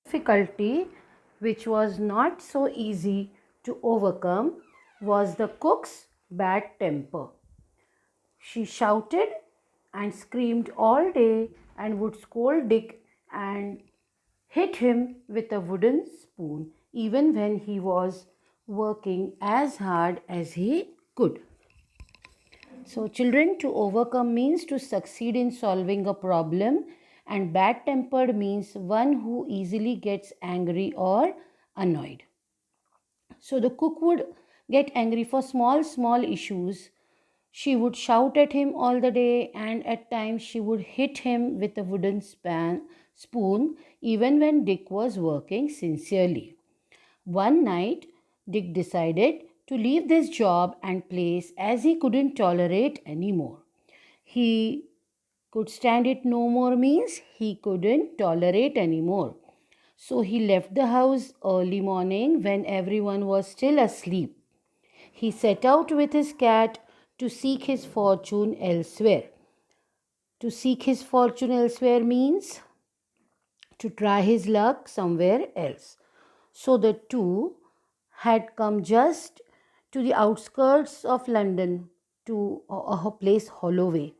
Difficulty, which was not so easy to overcome, was the cook's bad temper. She shouted and screamed all day and would scold Dick and hit him with a wooden spoon even when he was working as hard as he could. So, children, to overcome means to succeed in solving a problem, and bad tempered means one who easily gets angry or annoyed. So, the cook would get angry for small issues. She would shout at him all the day, and at times she would hit him with a wooden spoon, even when Dick was working sincerely. One night, Dick decided to leave this job and place as he couldn't tolerate anymore. He could stand it no more means he couldn't tolerate anymore. So he left the house early morning when everyone was still asleep. He set out with his cat to seek his fortune elsewhere. To seek his fortune elsewhere means to try his luck somewhere else. So the two had come just to the outskirts of London to a place Holloway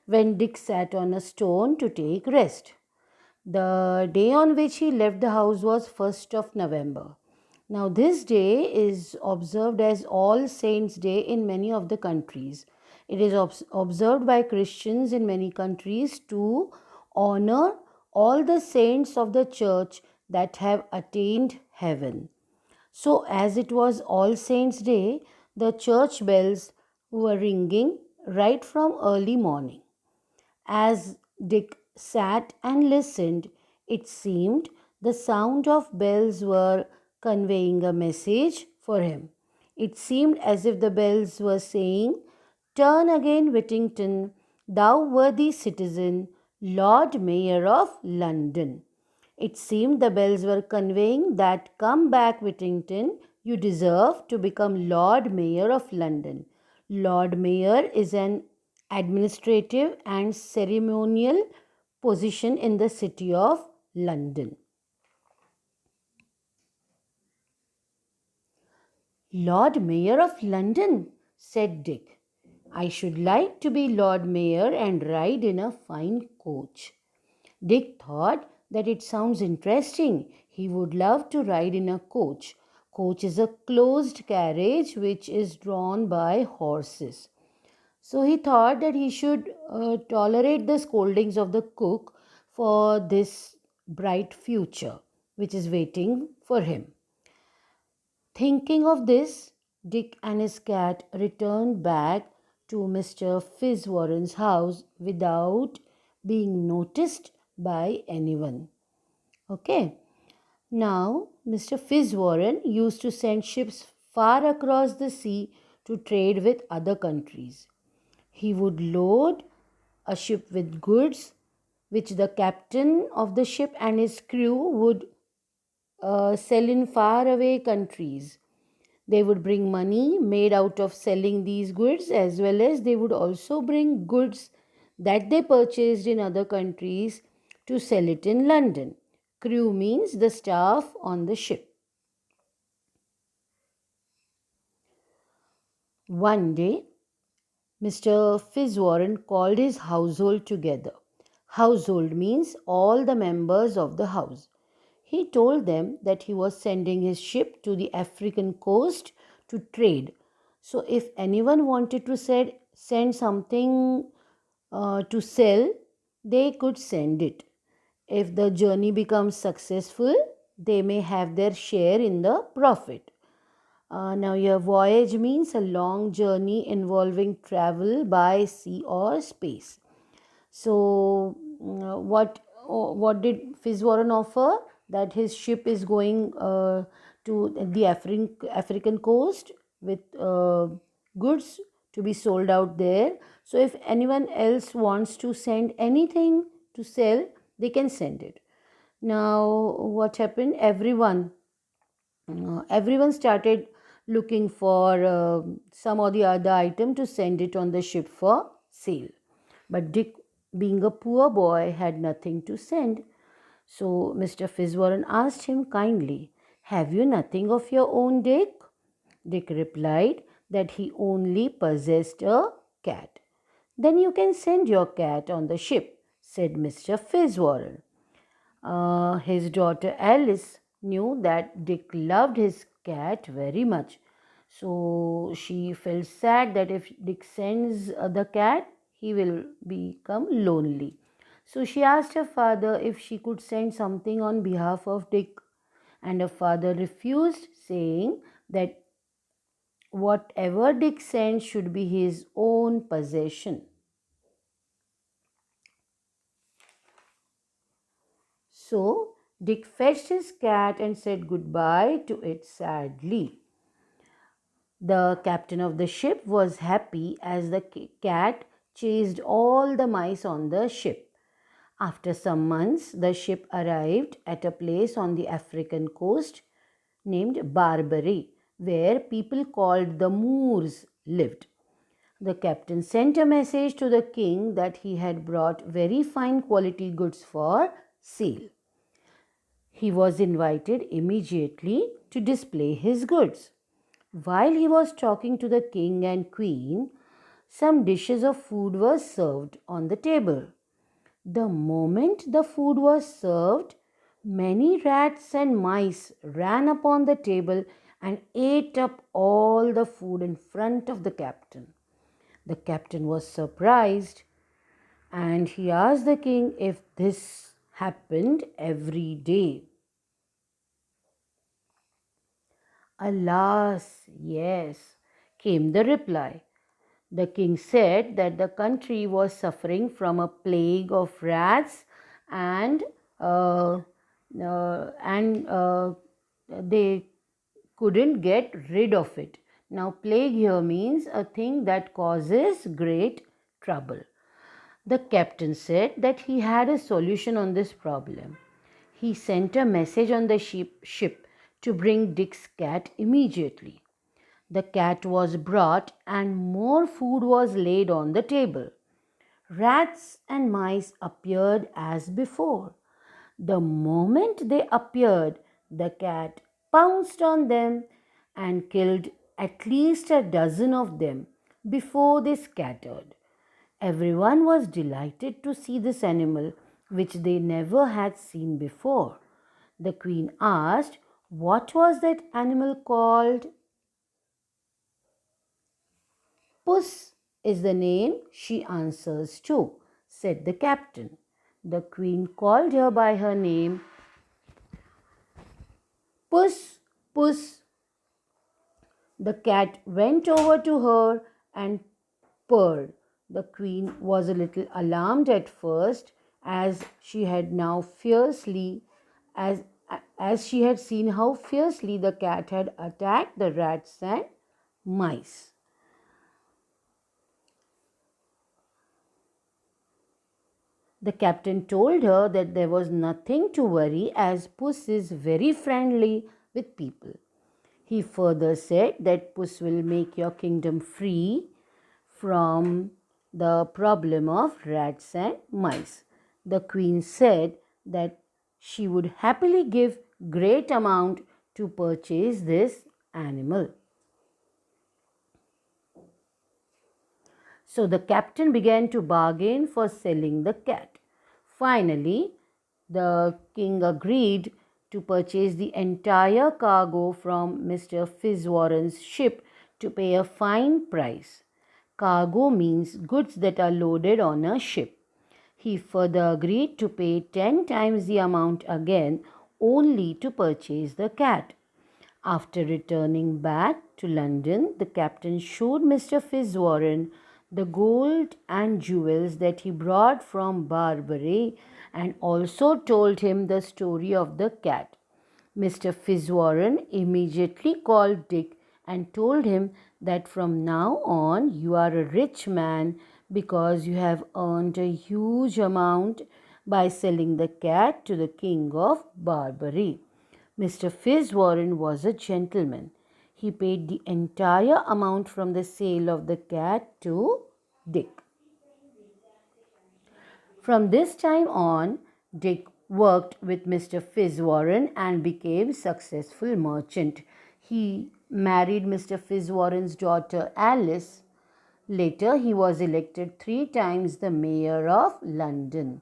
when Dick sat on a stone to take rest. The day on which he left the house was 1st of November. Now, this day is observed as All Saints' Day in many of the countries. It is observed by Christians in many countries to honor all the saints of the church that have attained heaven. So, as it was All Saints' Day, the church bells were ringing right from early morning. As Dick sat and listened, it seemed the sound of bells were conveying a message for him. It seemed as if the bells were saying, "Turn again, Whittington, thou worthy citizen, Lord Mayor of London." It seemed the bells were conveying that, "Come back, Whittington, you deserve to become Lord Mayor of London." Lord Mayor is an administrative and ceremonial position in the city of London. "Lord Mayor of London," said Dick. "I should like to be Lord Mayor and ride in a fine coach." Dick thought that it sounds interesting. He would love to ride in a coach. Coach is a closed carriage which is drawn by horses. So he thought that he should tolerate the scoldings of the cook for this bright future which is waiting for him. Thinking of this, Dick and his cat returned back to Mr. Fitzwarren's house without being noticed by anyone. Okay. Now, Mr. Fitzwarren used to send ships far across the sea to trade with other countries. He would load a ship with goods, which the captain of the ship and his crew would sell in faraway countries. They would bring money made out of selling these goods, as well as they would also bring goods that they purchased in other countries to sell it in London. Crew means the staff on the ship. One day, Mr. Fitzwarren called his household together. Household means all the members of the house. He told them that he was sending his ship to the African coast to trade. So, if anyone wanted to send something to sell, they could send it. If the journey becomes successful, they may have their share in the profit. Now, your voyage means a long journey involving travel by sea or space. So, what did Fitzwarren offer? That his ship is going to the African coast with goods to be sold out there. So, if anyone else wants to send anything to sell, they can send it. Now, what happened? Everyone started looking for some or the other item to send it on the ship for sale. But Dick, being a poor boy, had nothing to send. So Mr. Fitzwarren asked him kindly, "Have you nothing of your own, Dick?" Dick replied that he only possessed a cat. "Then you can send your cat on the ship," said Mr. Fitzwarren. His daughter Alice knew that Dick loved his cat very much. So she felt sad that if Dick sends the cat, he will become lonely. So she asked her father if she could send something on behalf of Dick. And her father refused, saying that whatever Dick sent should be his own possession. So Dick fetched his cat and said goodbye to it sadly. The captain of the ship was happy as the cat chased all the mice on the ship. After some months, the ship arrived at a place on the African coast named Barbary, where people called the Moors lived. The captain sent a message to the king that he had brought very fine quality goods for sale. He was invited immediately to display his goods. While he was talking to the king and queen, some dishes of food were served on the table. The moment the food was served, many rats and mice ran upon the table and ate up all the food in front of the captain. The captain was surprised and he asked the king if this happened every day. "Alas, yes," came the reply. The king said that the country was suffering from a plague of rats and uh, they couldn't get rid of it. Now, plague here means a thing that causes great trouble. The captain said that he had a solution on this problem. He sent a message on the ship to bring Dick's cat immediately. The cat was brought and more food was laid on the table. Rats and mice appeared as before. The moment they appeared, the cat pounced on them and killed at least a dozen of them before they scattered. Everyone was delighted to see this animal, which they never had seen before. The queen asked, "What was that animal called?" "Puss is the name she answers to," said the captain. The queen called her by her name. "Puss, Puss." The cat went over to her and purred. The queen was a little alarmed at first, as she had now fiercely as as she had seen how fiercely the cat had attacked the rats and mice. The captain told her that there was nothing to worry as Puss is very friendly with people. He further said that Puss will make your kingdom free from the problem of rats and mice. The queen said that she would happily give great amount to purchase this animal. So the captain began to bargain for selling the cat. Finally, the king agreed to purchase the entire cargo from Mr. Fitzwarren's ship to pay a fine price. Cargo means goods that are loaded on a ship. He further agreed to pay 10 times the amount again only to purchase the cat. After returning back to London, the captain showed Mr. Fitzwarren the gold and jewels that he brought from Barbary and also told him the story of the cat. Mr. Fitzwarren immediately called Dick and told him that from now on you are a rich man because you have earned a huge amount by selling the cat to the king of Barbary. Mr. Fitzwarren was a gentleman. He paid the entire amount from the sale of the cat to Dick. From this time on, Dick worked with Mr. Fitzwarren and became successful merchant. He married Mr. Fitzwarren's daughter Alice. Later, he was elected 3 times the mayor of London.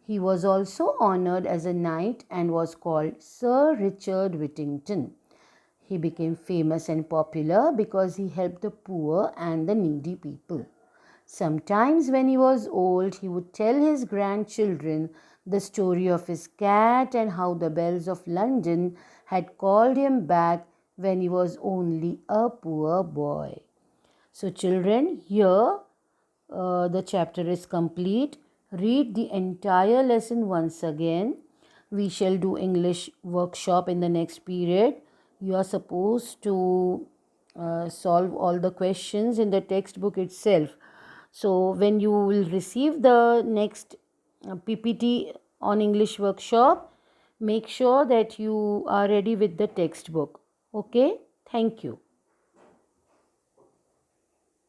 He was also honored as a knight and was called Sir Richard Whittington. He became famous and popular because he helped the poor and the needy people. Sometimes, when he was old, he would tell his grandchildren the story of his cat and how the bells of London had called him back when he was only a poor boy. So, children, here the chapter is complete. Read the entire lesson once again. We shall do English workshop in the next period. You are supposed to solve all the questions in the textbook itself. So, when you will receive the next PPT on English workshop, make sure that you are ready with the textbook. Okay? Thank you.